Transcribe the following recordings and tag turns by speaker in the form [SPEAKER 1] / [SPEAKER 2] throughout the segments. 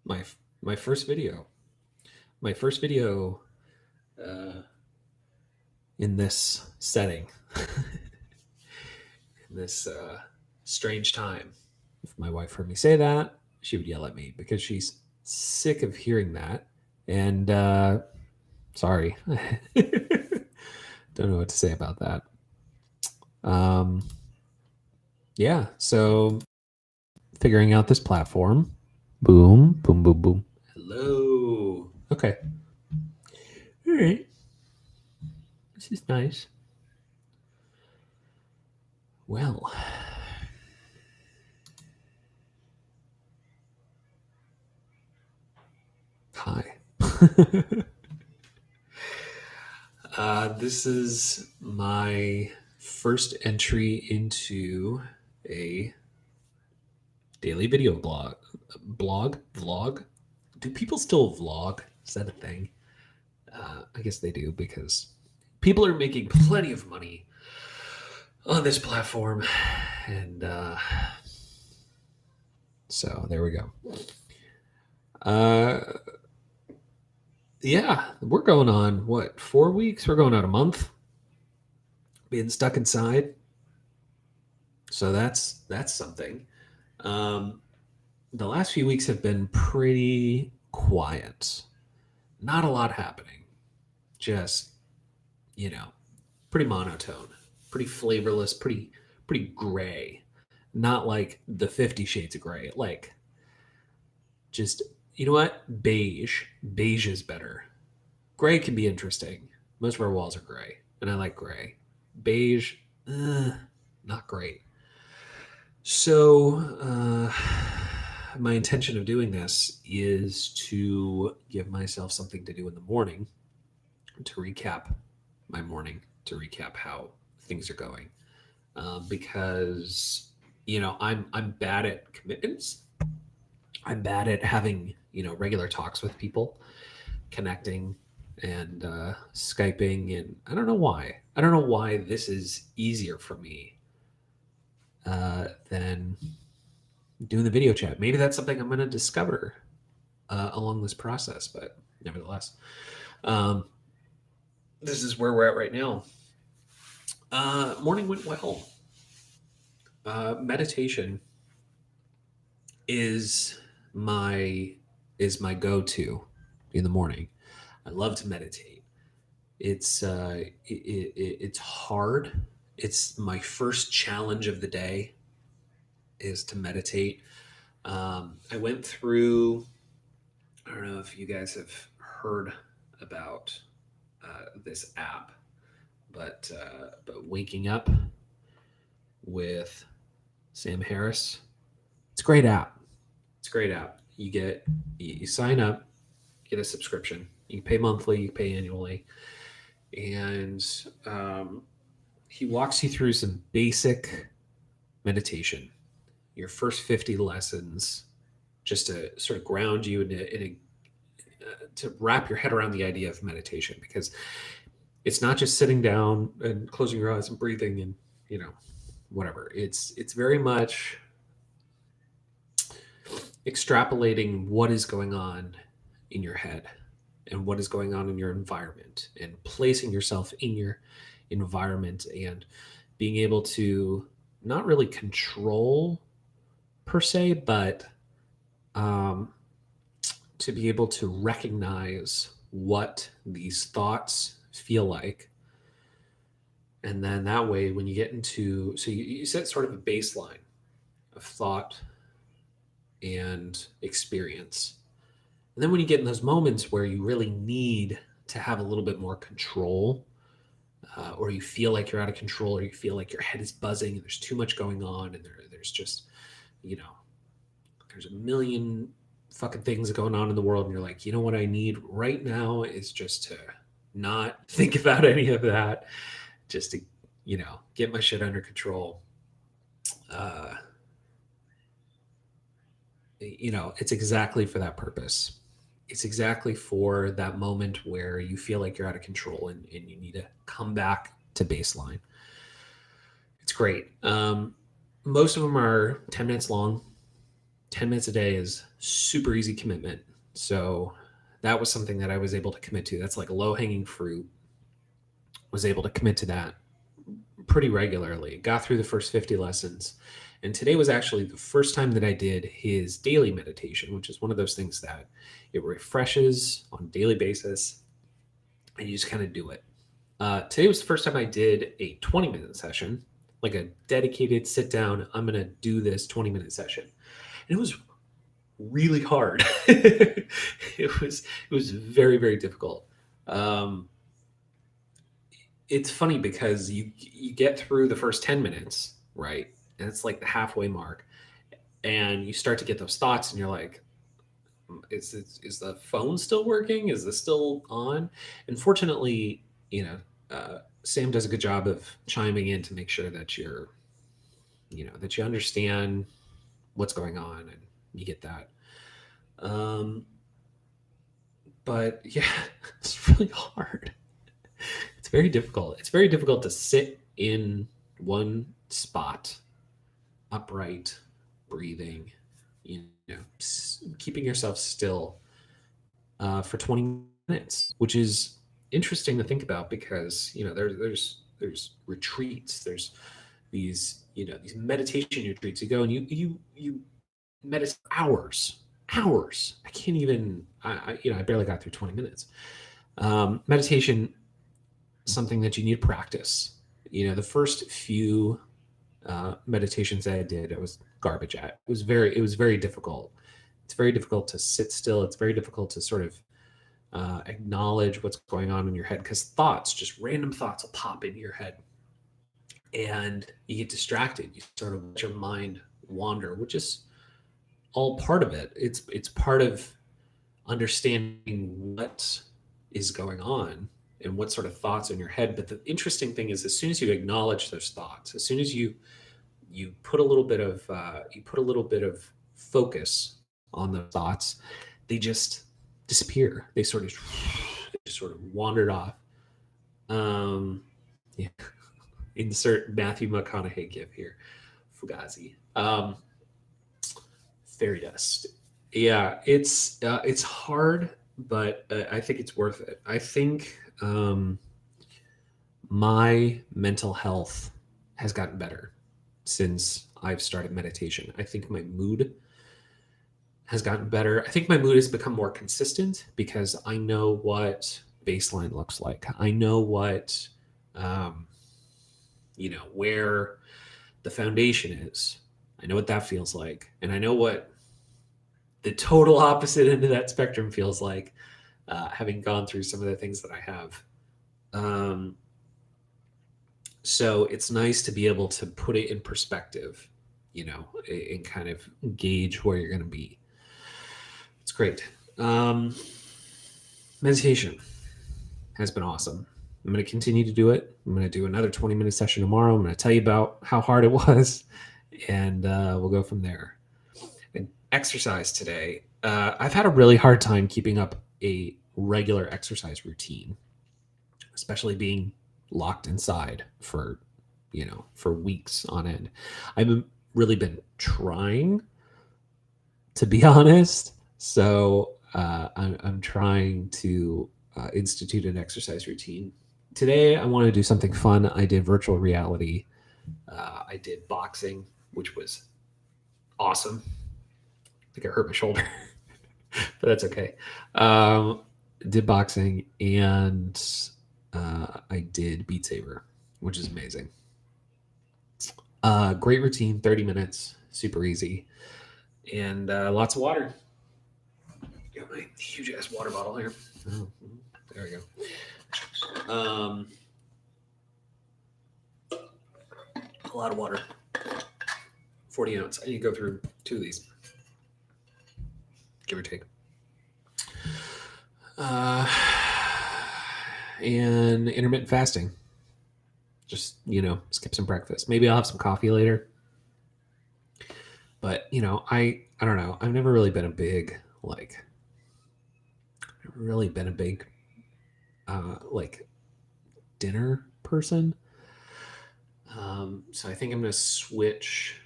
[SPEAKER 1] my my first video. My first video uh, in this setting, in this strange time. If my wife heard me say that, she would yell at me because she's sick of hearing that. And sorry, don't know what to say about that. Um, yeah, so figuring out this platform. Boom, boom, boom, boom. Hello. Okay. All right. This is nice. Well, hi. This is my first entry into a daily video vlog. Do people still vlog? Is that a thing? I guess they do because people are making plenty of money on this platform, and so there we go. Uh, yeah, we're going on what 4 weeks? We're going on a month being stuck inside, so that's something. Um, the last few weeks have been pretty quiet. Not a lot happening. Just, you know, pretty monotone, pretty flavorless, pretty gray. Not like the 50 shades of gray. Like just you know what? Beige. Beige is better. Gray can be interesting. Most of our walls are gray, and I like gray. Beige, not great. So, my intention of doing this is to give myself something to do in the morning to recap my morning, to recap how things are going, because I'm bad at commitments. I'm bad at having regular talks with people, connecting, and skyping, and I don't know why. I don't know why this is easier for me than doing the video chat. Maybe that's something I'm going to discover along this process, but nevertheless, um, this is where we're at right now. Morning went well. Meditation is my my go-to in the morning. I love to meditate. It's hard. It's my first challenge of the day is to meditate. I went through. I don't know if you guys have heard about this app, but waking up with Sam Harris. It's a great app. It's a great app. You sign up, get a subscription. You can pay monthly, you can pay annually, and he walks you through some basic meditation. Your first 50 lessons, just to sort of ground you to wrap your head around the idea of meditation, because it's not just sitting down and closing your eyes and breathing and whatever. It's very much extrapolating what is going on in your head and what is going on in your environment and placing yourself in your environment and being able to not really control per se, but um, to be able to recognize what these thoughts feel like. And then that way, when you get into, so you set sort of a baseline of thought and experience. And then when you get in those moments where you really need to have a little bit more control, or you feel like you're out of control, or you feel like your head is buzzing and there's too much going on, and there's just, you know, there's a million fucking things going on in the world, and you're like, you know what I need right now is just to not think about any of that, just to, get my shit under control. Uh, it's exactly for that purpose. It's exactly for that moment where you feel like you're out of control and you need to come back to baseline. It's great. Most of them are 10 minutes long. 10 minutes a day is super easy commitment. So that was something that I was able to commit to. That's like low hanging fruit. Was able to commit to that pretty regularly. Got through the first 50 lessons. And today was actually the first time that I did his daily meditation, which is one of those things that it refreshes on a daily basis and you just kind of do it. Today was the first time I did a 20-minute session, like a dedicated sit down, I'm going to do this 20-minute session. And it was really hard. It was very, very difficult. Um, it's funny because you get through the first 10 minutes, right? And it's like the halfway mark, and you start to get those thoughts, and you're like, is the phone still working? Is this still on? And fortunately, Sam does a good job of chiming in to make sure that that you understand what's going on and you get that. Um, but yeah, it's really hard. It's very difficult. It's very difficult to sit in one spot, upright, breathing, keeping yourself still for 20 minutes, which is interesting to think about because there's retreats, there's these meditation retreats. You go and you meditate hours. I can't even. I barely got through 20 minutes. Meditation, something that you need to practice. The first few meditations that I did, I was garbage at. It was very difficult. It's very difficult to sit still. It's very difficult to sort of acknowledge what's going on in your head because random thoughts will pop into your head and you get distracted. You sort of let your mind wander, which is all part of it. It's part of understanding what is going on and what sort of thoughts are in your head. But the interesting thing is, as soon as you acknowledge those thoughts, as soon as you put a little bit of focus on the thoughts, they just disappear. They just sort of wandered off. Yeah. Insert Matthew McConaughey gif here. Fugazi. Fairy dust. Yeah, it's hard, but I think it's worth it. I think my mental health has gotten better since I've started meditation. I think my mood has gotten better. I think my mood has become more consistent because I know what baseline looks like. I know um, where the foundation is. I know what that feels like, and I know what the total opposite end of that spectrum feels like, having gone through some of the things that I have. Um, so it's nice to be able to put it in perspective, and kind of gauge where you're going to be. It's great. Um, Meditation has been awesome. I'm going to continue to do it. I'm going to do another 20-minute session tomorrow. I'm going to tell you about how hard it was, and we'll go from there. And exercise today. I've had a really hard time keeping up a regular exercise routine, especially being locked inside for weeks on end. I've really been trying, to be honest. So I'm trying to institute an exercise routine. Today, I want to do something fun. I did virtual reality. I did boxing, which was awesome. I think I hurt my shoulder, but that's okay. Um, did boxing and I did Beat Saber, which is amazing. Great routine, 30 minutes, super easy, and lots of water. Got my huge ass water bottle here. Oh, there we go. A lot of water. 40 ounce. I need to go through 2 of these, give or take. And intermittent fasting. Just, skip some breakfast. Maybe I'll have some coffee later. But, I don't know. I've never really been a big, like dinner person. So I think I'm going to switch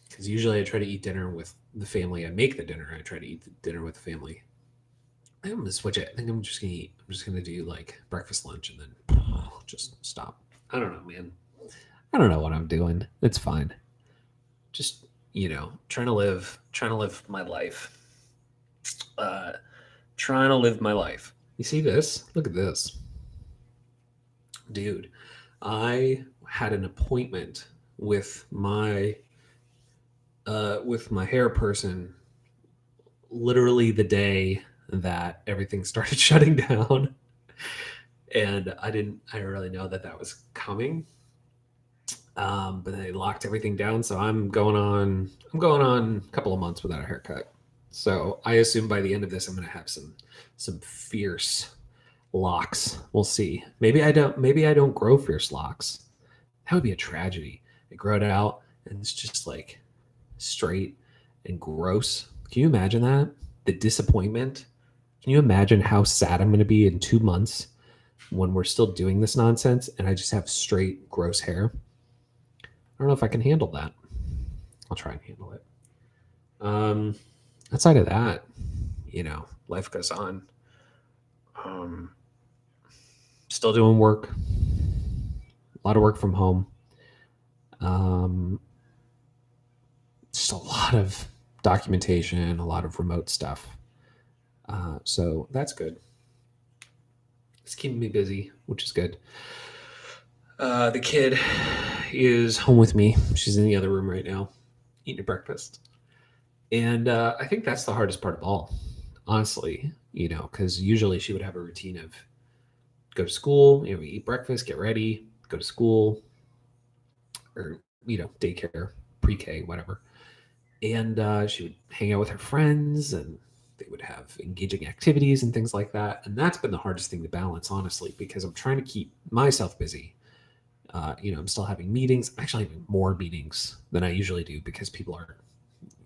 [SPEAKER 1] because usually I try to eat dinner with the family. I make the dinner. I try to eat the dinner with the family. I think I'm gonna switch it. I think I'm just gonna eat. I'm just gonna do like breakfast, lunch, and then just stop. I don't know, man. I don't know what I'm doing. It's fine. Just trying to live my life. Uh, trying to live my life. You see this? Look at this, dude. I had an appointment with my hair person literally the day that everything started shutting down, and I didn't really know that that was coming. But they locked everything down, so I'm going on a couple of months without a haircut. So I assume by the end of this, I'm going to have some fierce locks. We'll see. Maybe I don't grow fierce locks. That would be a tragedy. I grow it out, and it's just like straight and gross. Can you imagine that? The disappointment. Can you imagine how sad I'm going to be in 2 months when we're still doing this nonsense and I just have straight gross hair? I don't know if I can handle that. I'll try and handle it. Um, Outside of that, life goes on. Um, Still doing work, a lot of work from home. Um, just a lot of documentation, a lot of remote stuff. So that's good. It's keeping me busy, which is good. The kid is home with me. She's in the other room right now, eating breakfast. And I think that's the hardest part of all, honestly, because usually she would have a routine of go to school, we eat breakfast, get ready, go to school, or, daycare, pre K, whatever. And she would hang out with her friends and they would have engaging activities and things like that. And that's been the hardest thing to balance, honestly, because I'm trying to keep myself busy. I'm still having meetings. I'm actually having more meetings than I usually do because people are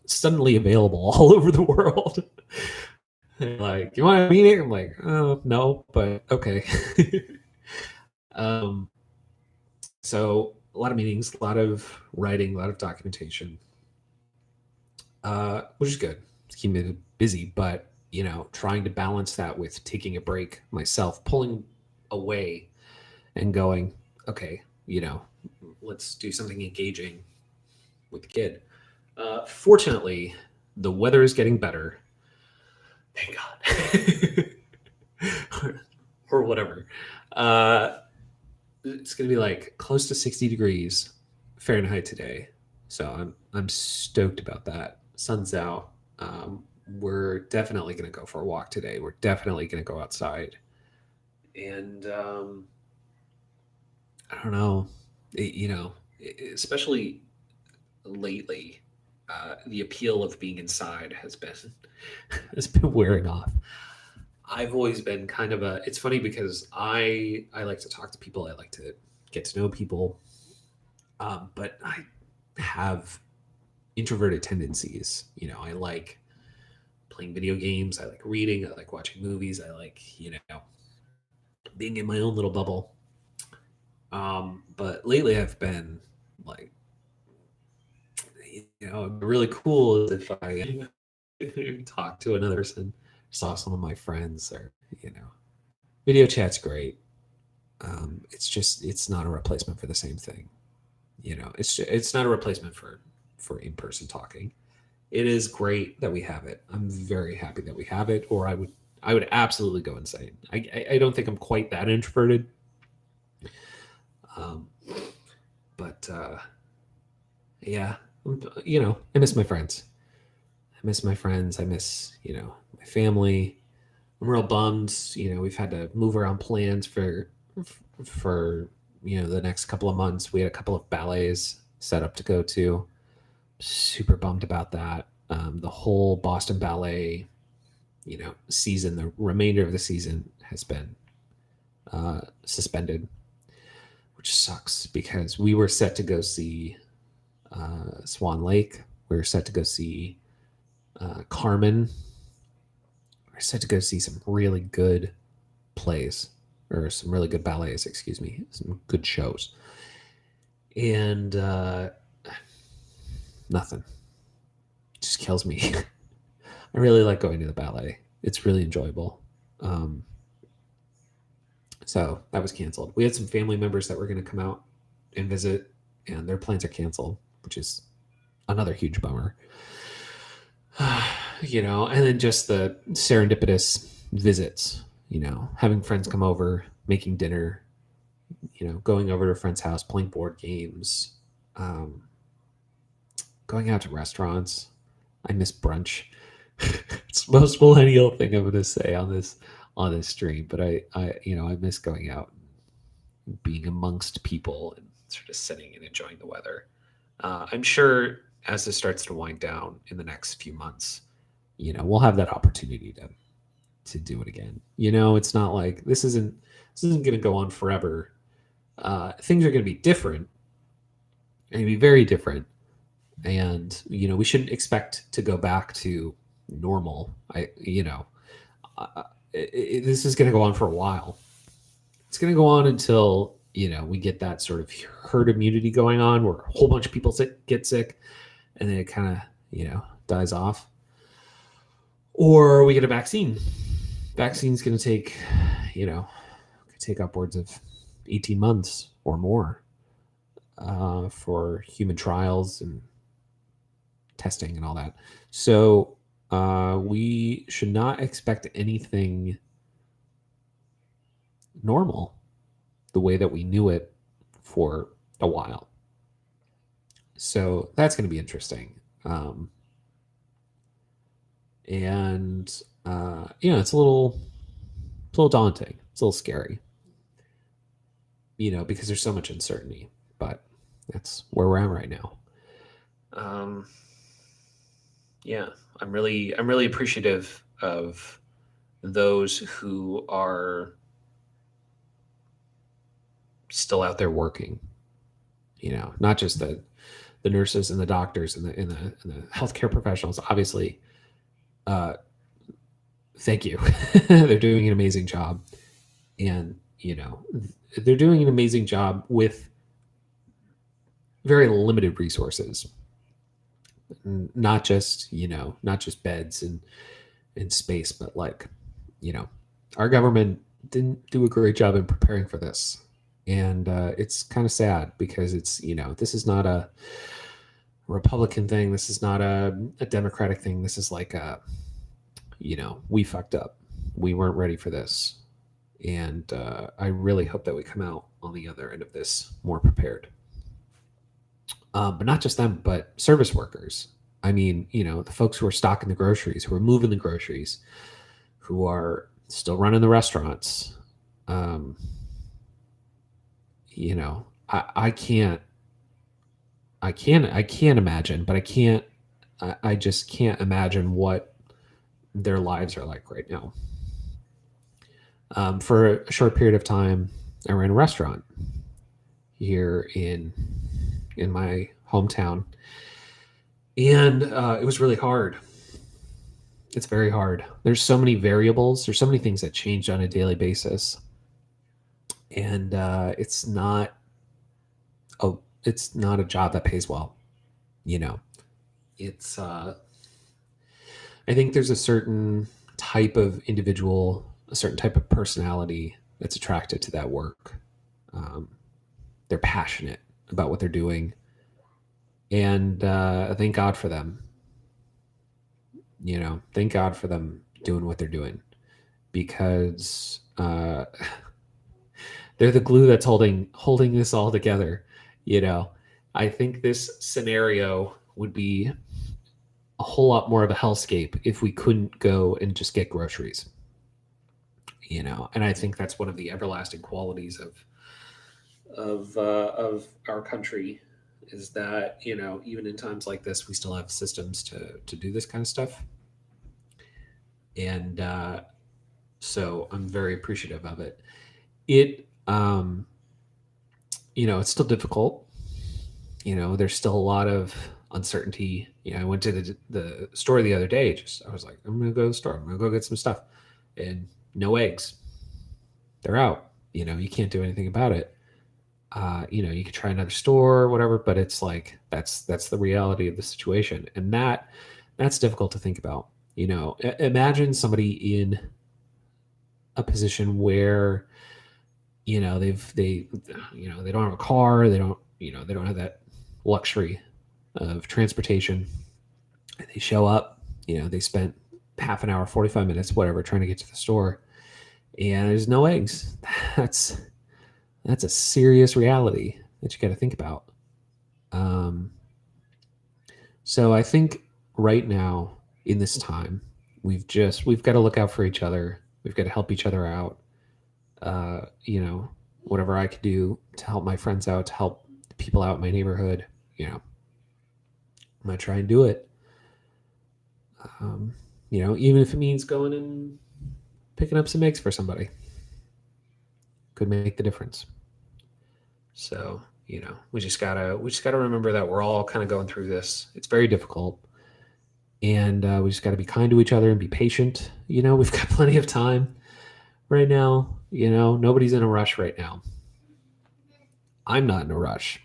[SPEAKER 1] suddenly available all over the world. Like, you want a meeting? I'm like, oh, no, but okay. um, so a lot of meetings, a lot of writing, a lot of documentation, which is good. It's keeping me busy, but trying to balance that with taking a break myself, pulling away and going, okay, let's do something engaging with the kid. Fortunately, the weather is getting better. Thank God. Or whatever. Uh, it's going to be like close to 60 degrees Fahrenheit today. So I'm stoked about that. Sun's out. We're definitely going to go for a walk today. We're definitely going to go outside. And I don't know, especially lately, the appeal of being inside has been has been wearing off. I've always been kind of a. It's funny because I like to talk to people. I like to get to know people, but I have introverted tendencies. I like playing video games. I like reading. I like watching movies. I like being in my own little bubble. But lately I've been like, really cool if I talk to another person, saw some of my friends, or you know, video chat's great. It's not a replacement for the same thing. It's not a replacement for in person talking. It is great that we have it. I'm very happy that we have it, or I would absolutely go insane. I don't think I'm quite that introverted, um, but yeah, I miss my friends. I miss my friends. I miss my family. I'm real bummed. We've had to move around plans for the next couple of months. We had a couple of ballets set up to go to. Super bummed about that. The whole Boston Ballet, season, the remainder of the season has been suspended, which sucks because we were set to go see Swan Lake. We were set to go see Carmen. We were set to go see some really good plays or some really good ballets, excuse me, some good shows. And nothing. Just kills me. I really like going to the ballet. It's really enjoyable. Um, so that was canceled. We had some family members that were going to come out and visit, and their plans are canceled, which is another huge bummer. And then just the serendipitous visits, having friends come over, making dinner, going over to a friend's house, playing board games, um, going out to restaurants. I miss brunch. It's the most millennial thing I'm going to say on this stream, but I miss going out, and being amongst people, and sort of sitting and enjoying the weather. I'm sure as this starts to wind down in the next few months, we'll have that opportunity to do it again. It's not like this isn't going to go on forever. Things are going to be different. They're going to be very different, and we shouldn't expect to go back to normal. This is going to go on for a while. It's going to go on until we get that sort of herd immunity going on, where a whole bunch of people get sick, and then it kind of dies off, or we get a vaccine. Vaccine's going to take could take upwards of 18 months or more for human trials and testing and all that. So we should not expect anything normal the way that we knew it for a while. So that's going to be interesting. And it's a little daunting. It's a little scary, because there's so much uncertainty, but that's where we're at right now. Yeah, I'm really appreciative of those who are still out there working, not just the nurses and the doctors and the healthcare professionals, obviously. Thank you. They're doing an amazing job, and they're doing an amazing job with very limited resources. Not just beds and space, but our government didn't do a great job in preparing for this, and it's kind of sad because it's this is not a Republican thing. This is not a Democratic thing. This is like we fucked up. We weren't ready for this, and I really hope that we come out on the other end of this more prepared. But not just them, but service workers. I mean, the folks who are stocking the groceries, who are moving the groceries, who are still running the restaurants. I can't imagine, but I just can't imagine what their lives are like right now. For a short period of time, I ran a restaurant here in my hometown, and it was really hard. It's very hard. There's so many variables. There's so many things that change on a daily basis, and it's not a job that pays well. It's I think there's a certain type of individual, a certain type of personality that's attracted to that work. They're passionate about what they're doing, and thank God for them. Thank God for them doing what they're doing, because they're the glue that's holding this all together. I think this scenario would be a whole lot more of a hellscape if we couldn't go and just get groceries. And I think that's one of the everlasting qualities of our country, is that even in times like this, we still have systems to do this kind of stuff. And so I'm very appreciative of it. It it's still difficult. There's still a lot of uncertainty. I went to the store the other day. I was like, I'm gonna go to the store. I'm gonna go get some stuff, and no eggs. They're out. You can't do anything about it. You could try another store or whatever, but it's like that's the reality of the situation, and that That's difficult to think about. Imagine somebody in a position where they don't have a car, they don't have that luxury of transportation. They show up, they spent half an hour, 45 minutes, whatever, trying to get to the store, and there's no eggs. That's that's a serious reality that you got to think about. Um, so I think right now in this time, we've got to look out for each other. We've got to help each other out. uh, you know, Whatever I could do to help my friends out, to help the people out in my neighborhood, I'm gonna try and do it. Um, Even if it means going and picking up some eggs for somebody, could make the difference. So, we just gotta remember that we're all kind of going through this. It's very difficult, and we just got to be kind to each other and be patient. We've got plenty of time right now. Nobody's in a rush right now. I'm not in a rush.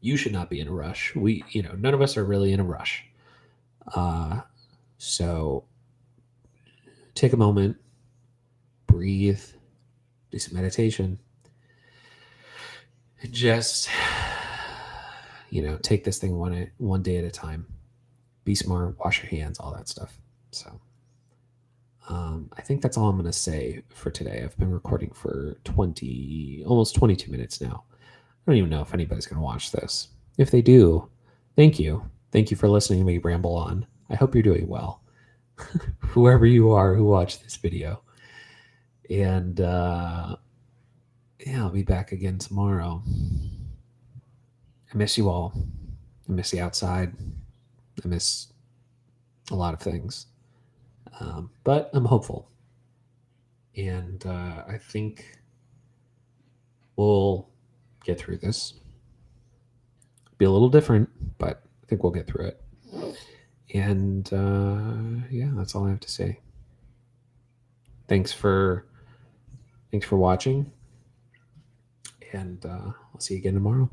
[SPEAKER 1] You should not be in a rush. None of us are really in a rush. Uh, so take a moment, breathe, do some meditation, and just, take this thing one day at a time. Be smart, wash your hands, all that stuff. So I think that's all I'm going to say for today. I've been recording for almost 22 minutes now. I don't even know if anybody's going to watch this. If they do, thank you. Thank you for listening to me ramble on. I hope you're doing well. Whoever you are who watched this video. And yeah, I'll be back again tomorrow. I miss you all. I miss the outside. I miss a lot of things. But I'm hopeful. And I think we'll get through this. Be a little different, but I think we'll get through it. And yeah, that's all I have to say. Thanks for watching, and I'll see you again tomorrow.